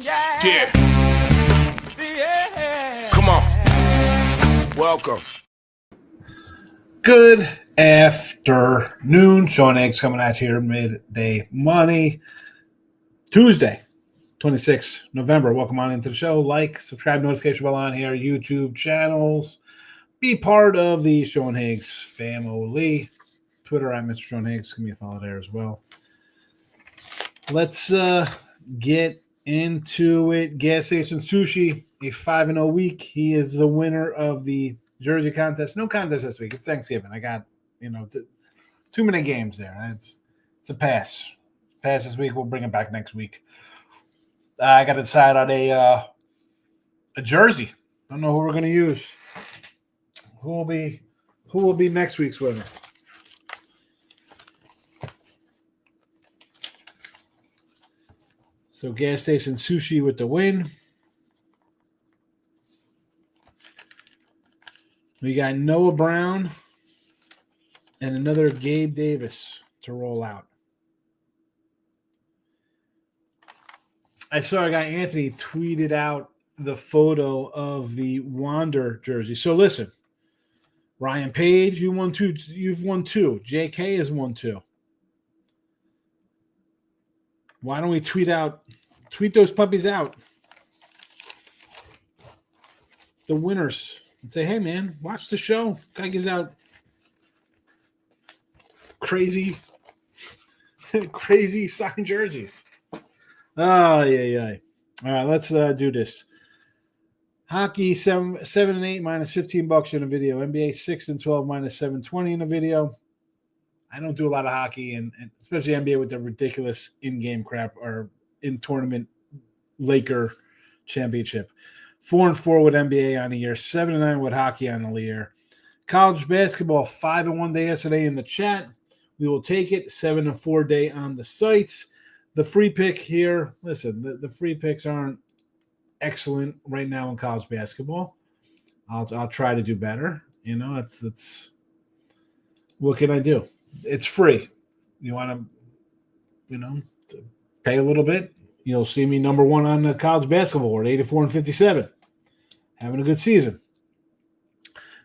Yeah. Come on. Welcome. Good afternoon. Sean Higgs coming at you here, Midday Money. Tuesday, 26th November. Welcome on into the show. Like, subscribe, notification bell on here, YouTube channels. Be part of the Sean Higgs family. Twitter, I'm Mr. Sean Higgs. Give me a follow there as well. Let's get into it. Gas Station Sushi, a 5-0 week. He is the winner of the jersey contest. No contest this week. It's Thanksgiving. I got, too many games there. It's a pass. Pass this week. We'll bring it back next week. I got to decide on a jersey. Don't know who we're going to use. Who will be next week's winner? So Gas Station Sushi with the win. We got Noah Brown and another Gabe Davis to roll out. I saw a guy, Anthony, tweeted out the photo of the Wander jersey. So listen, Ryan Page, you've won two. JK has won two. Why don't we tweet those puppies out, the winners, and say, hey, man, watch the show. Guy gives out crazy signed jerseys. Oh, yeah. All right, let's do this. Hockey 7 and 8 minus $15 in a video. NBA 6 and 12 minus $7.20 in a video. I don't do a lot of hockey, and especially NBA with the ridiculous in-game crap or in-tournament Laker championship. 4-4 with NBA on the year. 7-9 with hockey on the year. College basketball 5-1 day yesterday in the chat. We will take it. 7-4 day on the sites. The free pick here. Listen, the free picks aren't excellent right now in college basketball. I'll try to do better. It's what can I do? It's free. You want to, pay a little bit. You'll see me number one on the college basketball board, 84-57. Having a good season.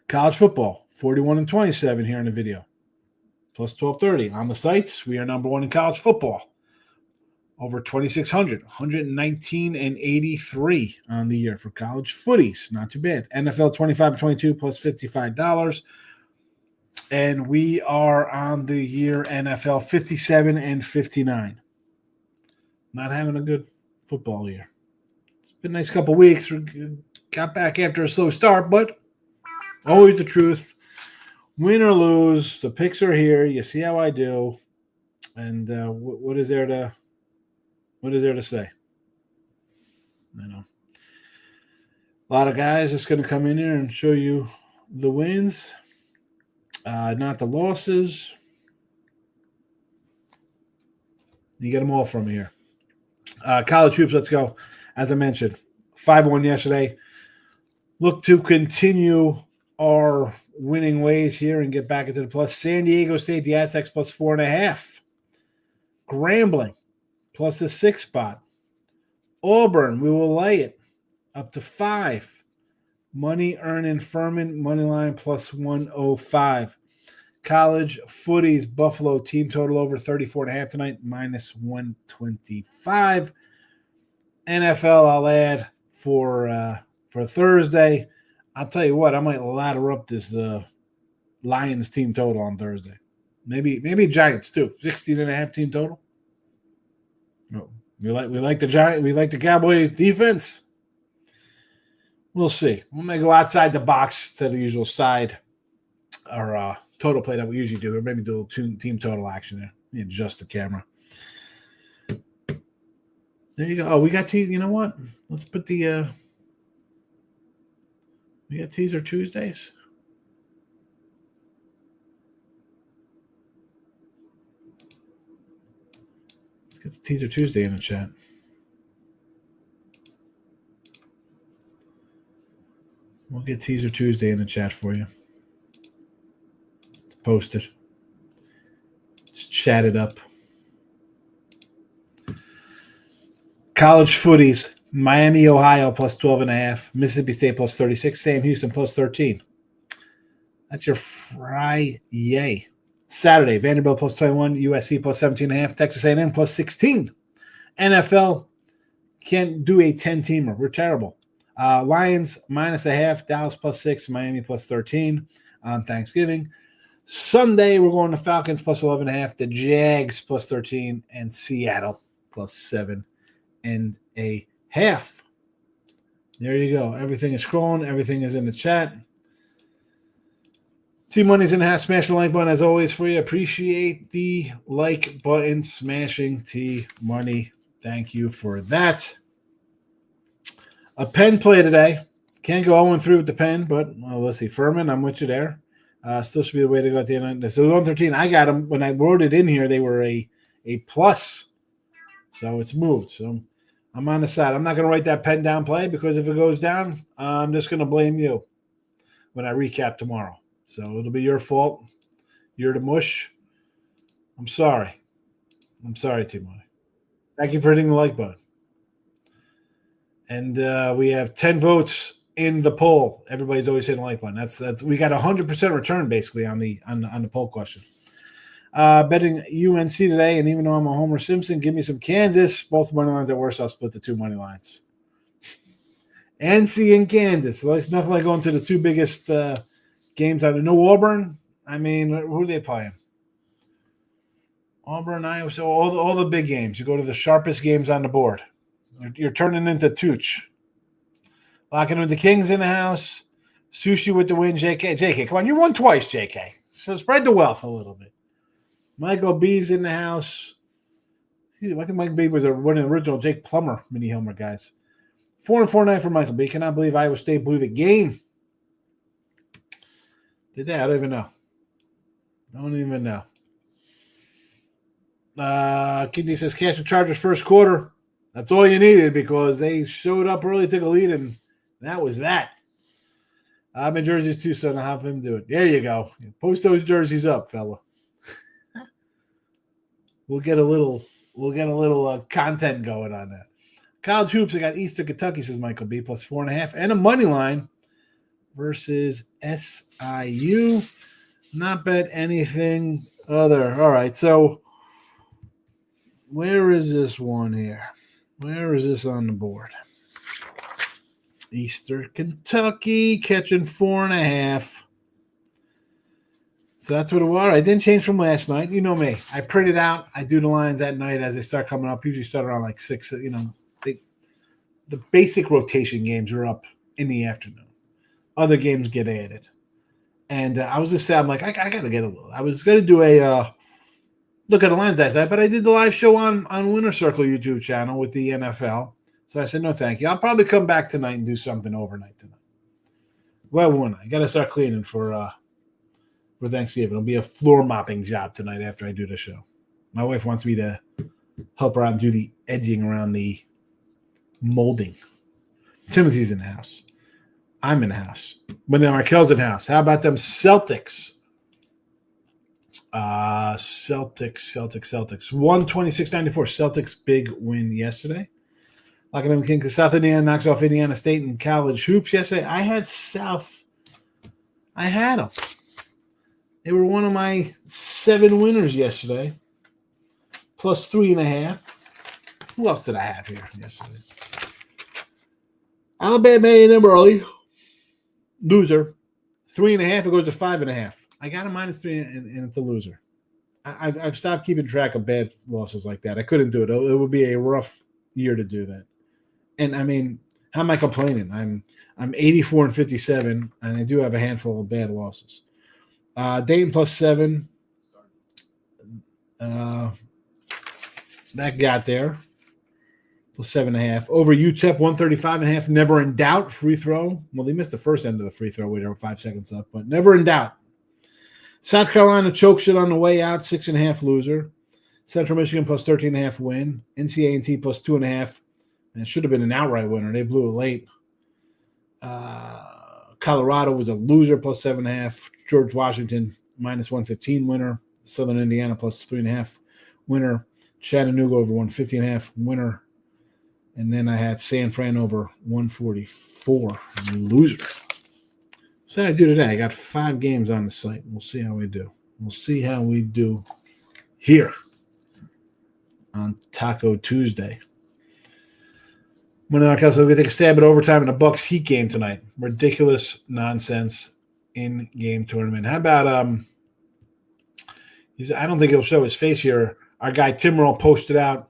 College football, 41-27 here in the video. Plus 1230. On the sites, we are number one in college football. Over 2,600, 119-83 on the year for college footies. Not too bad. NFL 25-22 plus $55. And we are on the year NFL 57-59. Not having a good football year. It's been a nice couple weeks. We got back after a slow start, but always the truth. Win or lose, the picks are here. You see how I do. And what is there to say? I know. A lot of guys just going to come in here and show you the wins. Not the losses. You get them all from here. College hoops, let's go. As I mentioned, 5-1 yesterday. Look to continue our winning ways here and get back into the plus. San Diego State, the Aztecs, plus 4.5. Grambling, plus the 6 spot. Auburn, we will lay it up to 5. Money earning Furman, money line plus 105. College footies, Buffalo team total over 34.5 tonight, minus 125. NFL, I'll add for Thursday. I'll tell you what, I might ladder up this Lions team total on Thursday. Maybe Giants too. 16.5 team total. No, we like the Giant. We like the Cowboy defense. We'll see. We may go outside the box to the usual side or total play that we usually do, or maybe do a team total action there. Let me adjust the camera. There you go. Oh, we got teaser. You know what? Let's put the we got teaser Tuesdays. Let's get the teaser Tuesday in the chat. We'll get Teaser Tuesday in the chat for you. It's posted. Let's chat it up. College footies. Miami, Ohio, plus 12.5. Mississippi State, plus 36. Sam Houston, plus 13. That's your Friday. Saturday, Vanderbilt, plus 21. USC, plus 17.5. Texas A&M, plus 16. NFL can't do a 10-teamer. We're terrible. Lions, minus a half. Dallas, plus 6. Miami, plus 13 on Thanksgiving. Sunday, we're going to Falcons, plus 11.5. The Jags, plus 13. And Seattle, plus 7.5. There you go. Everything is scrolling. Everything is in the chat. T-Money's in the house. Smash the like button as always for you. Appreciate the like button smashing. T-Money, thank you for that. A pen play today. Can't go 0-3 with the pen, but let's see. Furman, I'm with you there. Still should be the way to go at the end. So 113, I got them. When I wrote it in here, they were a plus. So it's moved. So I'm on the side. I'm not going to write that pen down play because if it goes down, I'm just going to blame you when I recap tomorrow. So it'll be your fault. You're the mush. I'm sorry. I'm sorry, T-Money. Thank you for hitting the like button. And we have 10 votes in the poll. Everybody's always hitting the like button. That's we got 100% return basically on the poll question. Betting UNC today, and even though I'm a Homer Simpson, give me some Kansas. Both money lines at worst. I'll split the 2 money lines. NC and Kansas. So it's nothing like going to the 2 biggest games out of no Auburn. I mean, who are they playing? Auburn, Iowa. So all the big games. You go to the sharpest games on the board. You're turning into Tooch. Locking with the Kings in the house. Sushi with the win. JK, come on. You won twice, JK. So spread the wealth a little bit. Michael B's in the house. I think Michael B was one of the original Jake Plummer mini Hilmer guys. 4-4-9 for Michael B. Cannot believe Iowa State blew the game. Did they? I don't even know. Don't even know. Kidney says cash the Chargers first quarter. That's all you needed because they showed up early, took a lead, and that was that. I'm in jerseys too, so I'll have him do it. There you go. Post those jerseys up, fella. We'll get a little content going on that. College hoops. I got Eastern Kentucky, says Michael B, plus 4.5, and a money line versus SIU. Not bet anything other. All right, so where is this one here? Where is this on the board? Eastern Kentucky catching 4.5. So that's what it was. I didn't change from last night. You know me. I print it out. I do the lines at night as they start coming up. Usually start around like 6. You know, the basic rotation games are up in the afternoon. Other games get added. And I was just saying, I'm like, I got to get a little. I was going to do a look at the lines that night, but I did the live show on Winner Circle YouTube channel with the NFL. So I said, no, thank you. I'll probably come back tonight and do something overnight tonight. Well, when I got to start cleaning for Thanksgiving. It'll be a floor mopping job tonight after I do the show. My wife wants me to help her out and do the edging around the molding. Timothy's in the house. I'm in the house. But then Markel's in the house. How about them Celtics? Celtics. 126-94. Celtics big win yesterday. Like them Kings. South Indiana knocks off Indiana State in college hoops yesterday. I had South. I had them. They were one of my 7 winners yesterday. Plus 3.5. Who else did I have here yesterday? Alabama A&M early. Loser. 3.5. It goes to 5.5. I got a -3 and it's a loser. I've stopped keeping track of bad losses like that. I couldn't do it. It would be a rough year to do that. And I mean, how am I complaining? I'm 84-57, and I do have a handful of bad losses. Dayton plus 7. That got there. Plus 7.5. Over UTEP, 135.5. Never in doubt. Free throw. Well, they missed the first end of the free throw with 5 seconds left, but never in doubt. South Carolina chokes it on the way out. 6.5 loser. Central Michigan plus 13.5 win. NC A&T plus 2.5. And it should have been an outright winner. They blew it late. Colorado was a loser plus 7.5. George Washington minus 115 winner. Southern Indiana plus 3.5 winner. Chattanooga over 150.5 winner. And then I had San Fran over 144. Loser. So what did I do today? I got 5 games on the site. We'll see how we do. We'll see how we do here on Taco Tuesday. We're going to take a stab at overtime in the Bucks Heat game tonight. Ridiculous nonsense in-game tournament. How about I don't think he'll show his face here. Our guy Timmerall posted out.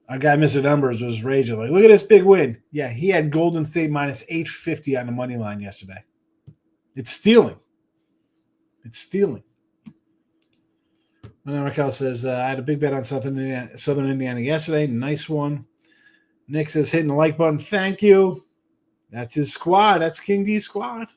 Our guy Mr. Numbers was raging. Like, look at this big win. Yeah, he had Golden State minus 850 on the money line yesterday. It's stealing. It's stealing. And then Raquel says, I had a big bet on Southern Indiana yesterday. Nice one. Nick says, hitting the like button. Thank you. That's his squad. That's King D's squad.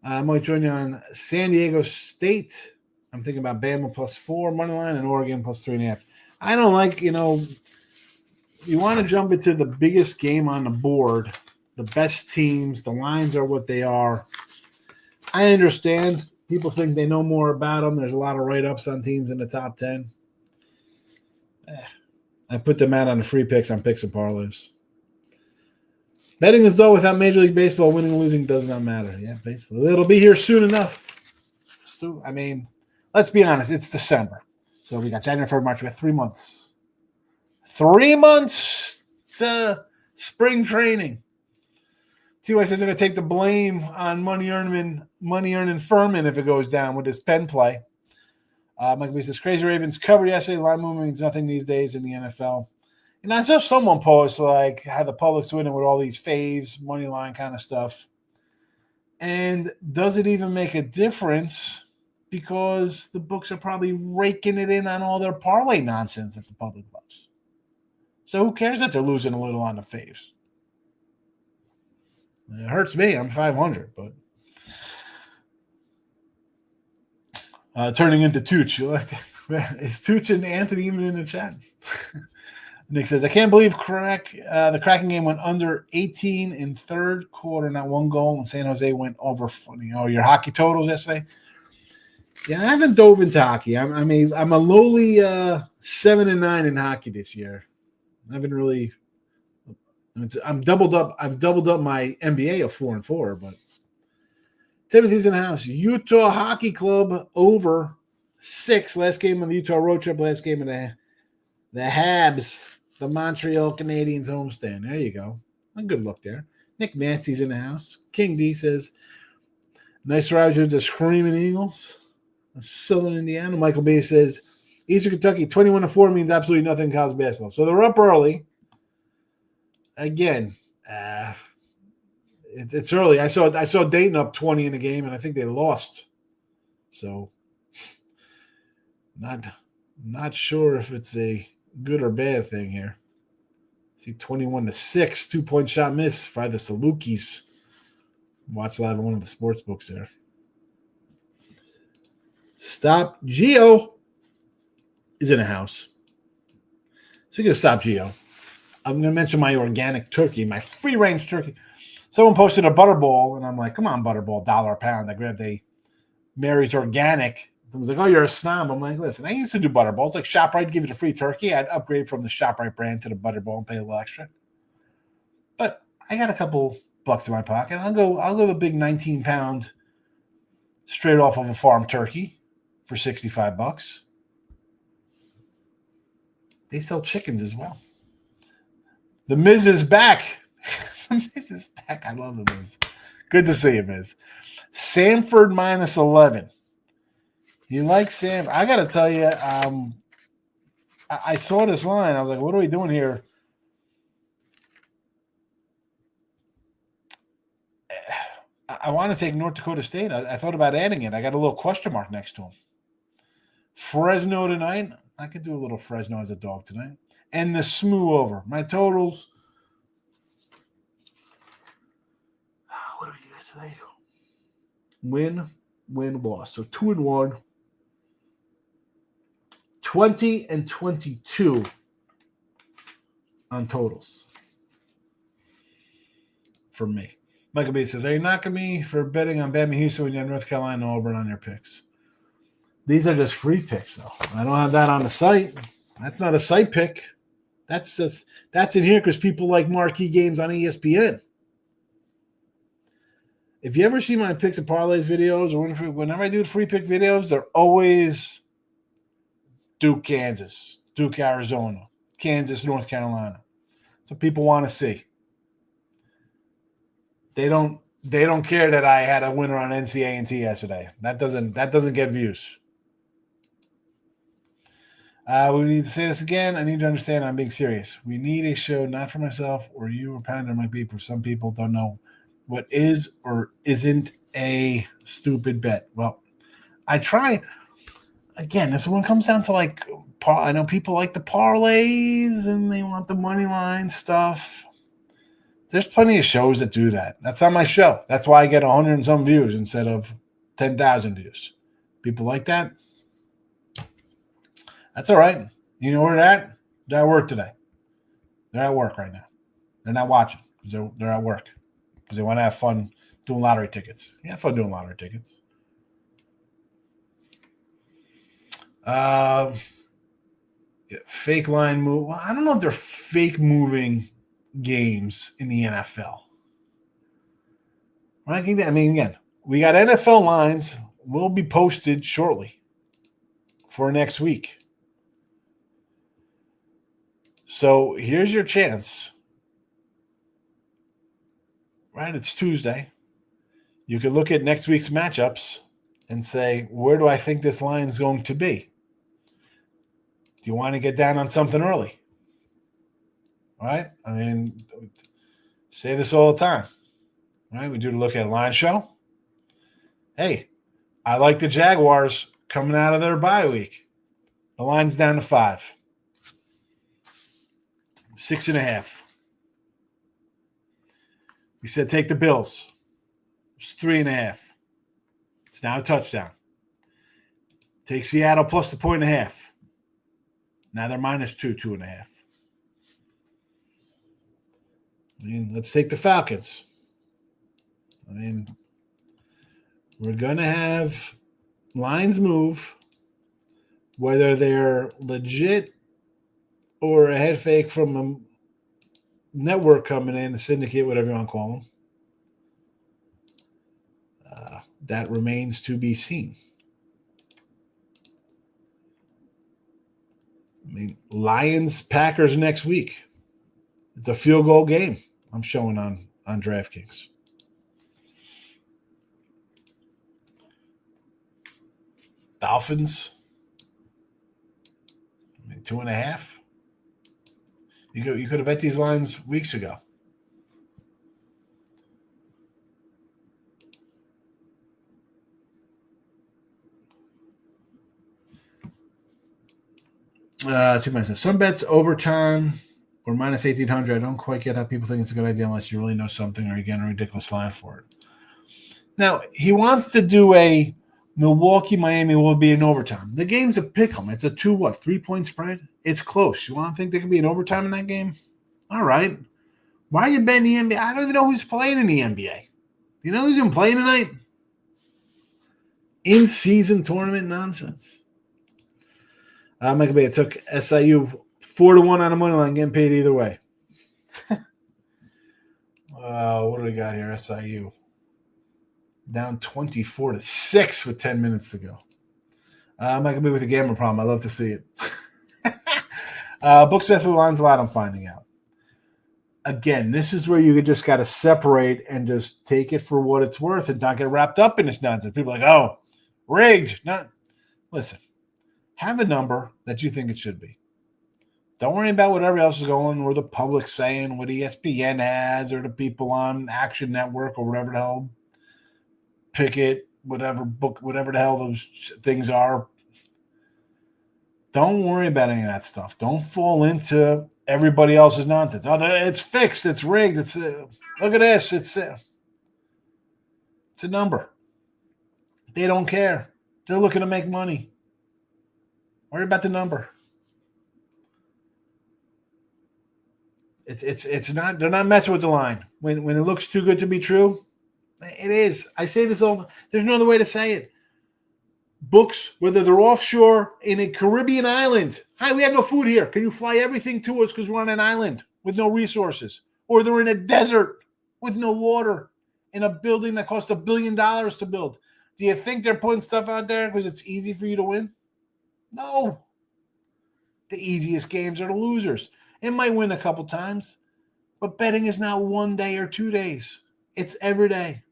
I might join you on San Diego State. I'm thinking about Bama +4 money line and Oregon +3.5. I don't like, you want to jump into the biggest game on the board, the best teams, the lines are what they are. I understand. People think they know more about them. There's a lot of write-ups on teams in the top 10. I put them out on the free picks on picks and parlays. Betting is dull without Major League Baseball. Winning and losing does not matter. Yeah, baseball. It'll be here soon enough. So, let's be honest. It's December. So we got January, February, March. We got 3 months. 3 months to spring training. T.Y. says they're going to take the blame on money earning Furman if it goes down with his pen play. Michael B says, crazy Ravens covered yesterday. Line movement means nothing these days in the NFL. And I saw someone post like how the public's winning with all these faves, money line kind of stuff. And does it even make a difference? Because the books are probably raking it in on all their parlay nonsense that the public loves. So who cares that they're losing a little on the faves? It hurts me. I'm 500, but turning into Tooch. Is Tooch and Anthony even in the chat? Nick says, I can't believe the Kraken game went under 18 in third quarter, not one goal, and San Jose went over. Your hockey totals yesterday? Yeah, I haven't dove into hockey. I'm a lowly 7-9 in hockey this year. I haven't really. I'm doubled up. I've doubled up my NBA of 4-4, but Timothy's in the house. Utah Hockey Club over 6. Last game of the Utah road trip. Last game of the Habs, the Montreal Canadiens homestand. There you go. A good look there. Nick Nasty's in the house. King D says, nice ride with the Screaming Eagles. Southern Indiana. Michael B says, Eastern Kentucky, 21-4 means absolutely nothing in college basketball. So they're up early. Again, it's early. I saw Dayton up 20 in the game, and I think they lost. So not sure if it's a good or bad thing here. See 21-6, 2-point shot miss by the Salukis. Watch live on one of the sports books there. Stop Geo is in a house. So you're going to stop Geo. I'm going to mention my organic turkey, my free-range turkey. Someone posted a Butterball, and I'm like, come on, Butterball, $1 a pound. I grabbed a Mary's Organic. Someone's like, oh, you're a snob. I'm like, listen, I used to do Butterballs. Like ShopRite, give it a free turkey. I'd upgrade from the ShopRite brand to the Butterball and pay a little extra. But I got a couple bucks in my pocket. I'll go the big 19-pound straight off of a farm turkey for $65. They sell chickens as well. The Miz is back. The Miz is back. I love the Miz. Good to see you, Miz. Samford -11. You like Sam? I got to tell you, I saw this line. I was like, what are we doing here? I want to take North Dakota State. I thought about adding it. I got a little question mark next to him. Fresno tonight. I could do a little Fresno as a dog tonight. And the SMU over. My totals. What do we do yesterday? Win, loss. So 2-1. 20 and 22 on totals for me. Michael B says, are you knocking me for betting on Bama Houston when you have North Carolina and Auburn on your picks? These are just free picks, though. I don't have that on the site. That's not a site pick. That's in here because people like marquee games on ESPN. If you ever see my picks and parlays videos, or whenever I do free pick videos, they're always Duke, Kansas, Duke, Arizona, Kansas, North Carolina. So people want to see. They don't care that I had a winner on NCAA yesterday. That doesn't get views. We need to say this again. I need to understand I'm being serious. We need a show not for myself or you or Pounder might be for some people don't know what is or isn't a stupid bet. Well, I try. Again, this one comes down to like, I know people like the parlays and they want the money line stuff. There's plenty of shows that do that. That's not my show. That's why I get 100 and some views instead of 10,000 views. People like that. That's all right. You know where they're at? They're at work today. They're at work right now. They're not watching because they're at work because they want to have fun doing lottery tickets. Yeah, have fun doing lottery tickets. Fake line move. Well, I don't know if they're fake moving games in the NFL. I mean, again, we got NFL lines will be posted shortly for next week. So here's your chance. Right, it's Tuesday. You could look at next week's matchups and say, where do I think this line is going to be? Do you want to get down on something early? All right? I mean, say this all the time. All right? We do look at a line show. Hey, I like the Jaguars coming out of their bye week. The line's down to 5. 6.5. We said take the Bills. It's 3.5. It's now a touchdown. Take Seattle plus the 1.5. Now they're minus 2.5. I mean, let's take the Falcons. I mean, we're going to have lines move, whether they're legit or a head fake from a network coming in, a syndicate, whatever you want to call them. That remains to be seen. I mean, Lions, Packers next week. It's a field goal game I'm showing on DraftKings. Dolphins, 2.5. You could have bet these lines weeks ago. Two minutes. Some bets overtime or minus 1,800. I don't quite get how people think it's a good idea unless you really know something or you're getting a ridiculous line for it. Now, he wants to do a Milwaukee-Miami will be in overtime. The game's a pick 'em. It's a 3-point spread? It's close. You want to think there could be an overtime in that game? All right. Why are you betting the NBA? I don't even know who's playing in the NBA. You know who's even playing tonight? In-season tournament nonsense. Michael Bay took SIU 4-1 on a money line, getting paid either way. What do we got here? SIU down 24-6 with 10 minutes to go. Michael Bay with a gambling problem. I love to see it. Books bet for the lines a lot. I'm finding out. Again, this is where you just got to separate and just take it for what it's worth and not get wrapped up in this nonsense. People are like, oh, rigged. Not. Listen. Have a number that you think it should be. Don't worry about whatever else is going or the public's saying, what ESPN has or the people on Action Network or whatever the hell, Pickett, whatever book, whatever the hell those things are. Don't worry about any of that stuff. Don't fall into everybody else's nonsense. Oh, it's fixed. It's rigged. It's look at this. It's a number. They don't care. They're looking to make money. Worry about the number. It's not. They're not messing with the line. When it looks too good to be true, it is. I say this all. There's no other way to say it. books, whether they're offshore in a Caribbean island. Hi, we have no food here. Can you fly everything to us because we're on an island with no resources? Or they're in a desert with no water in a building that cost $1 billion to build. Do you think they're putting stuff out there because it's easy for you to win? No. The easiest games are the losers. It might win a couple times, but betting is not 1 day or 2 days. It's every day.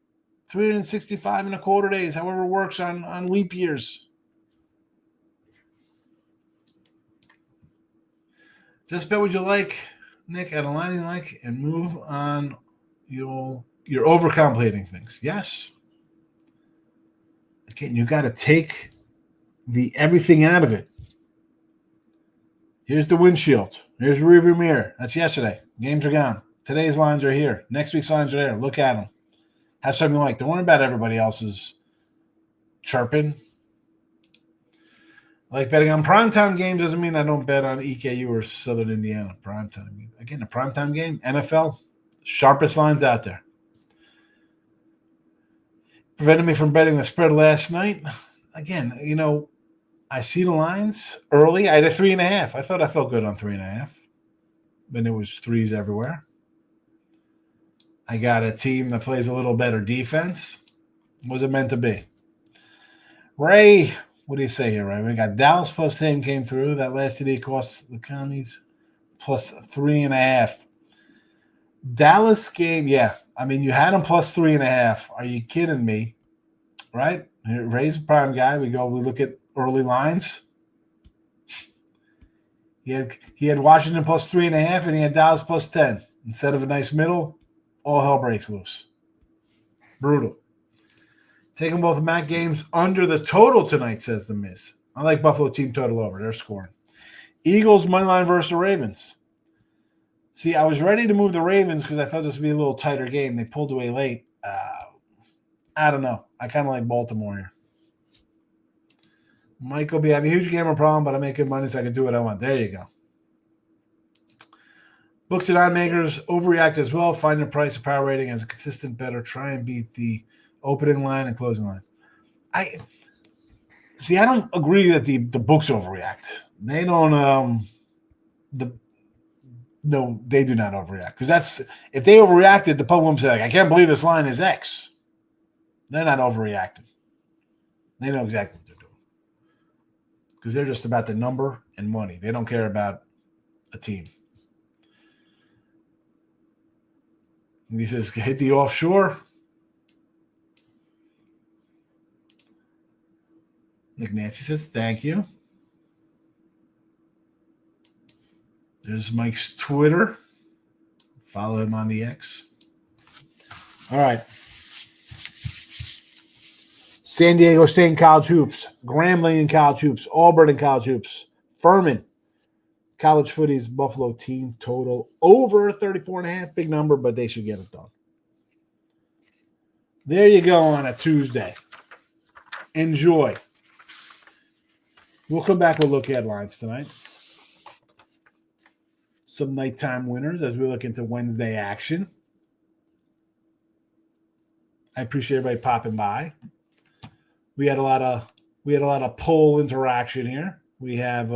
365 and a quarter days, however it works on leap years. Just bet what you like, Nick, at a line you like, and move on. You're overcomplicating things. Yes. Again, you got to take everything out of it. Here's the windshield. Here's the rearview mirror. That's yesterday. Games are gone. Today's lines are here. Next week's lines are there. Look at them. Have something you like. Don't worry about everybody else's chirping. Like betting on primetime games doesn't mean I don't bet on EKU or Southern Indiana. Primetime. Again, a primetime game. NFL. Sharpest lines out there. Prevented me from betting the spread last night. Again, I see the lines early. I had a 3.5. I thought I felt good on 3.5. Then it was threes everywhere. I got a team that plays a little better defense. Was it meant to be? Ray, what do you say here, Ray? We got Dallas plus 10 came through. That last TD cost the Commies plus 3.5. Dallas game, yeah. I mean, you had them plus 3.5. Are you kidding me? Right? Ray's a prime guy. We look at early lines. He had Washington plus 3.5, and he had Dallas plus 10. Instead of a nice middle, all hell breaks loose. Brutal. Taking both MAC games under the total tonight, says the Miz. I like Buffalo team total over. They're scoring. Eagles money line versus the Ravens. See, I was ready to move the Ravens because I thought this would be a little tighter game. They pulled away late. I don't know. I kind of like Baltimore here. Michael B. I have a huge gamer problem, but I make good money, so I can do what I want. There you go. Books and odd makers overreact as well. Find your price and power rating as a consistent better. Try and beat the opening line and closing line. I don't agree that the books overreact. They don't. No, they do not overreact because if they overreacted, the public would say, I can't believe this line is X. They're not overreacting. They know exactly what they're doing because they're just about the number and money. They don't care about a team. And he says, hit the offshore. Nick Nancy says, thank you. There's Mike's Twitter. Follow him on the X. All right. San Diego State in college hoops. Grambling in college hoops. Auburn in college hoops. Furman. College footy's Buffalo team total over 34.5. Big number, but they should get it done. There you go on a Tuesday. Enjoy. We'll come back with look headlines tonight. Some nighttime winners as we look into Wednesday action. I appreciate everybody popping by. We had a lot of poll interaction here. We have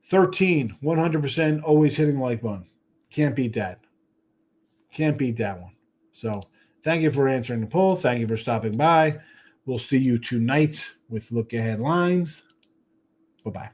13, 100% always hitting the like button. Can't beat that. Can't beat that one. So thank you for answering the poll. Thank you for stopping by. We'll see you tonight with look ahead lines. Bye-bye.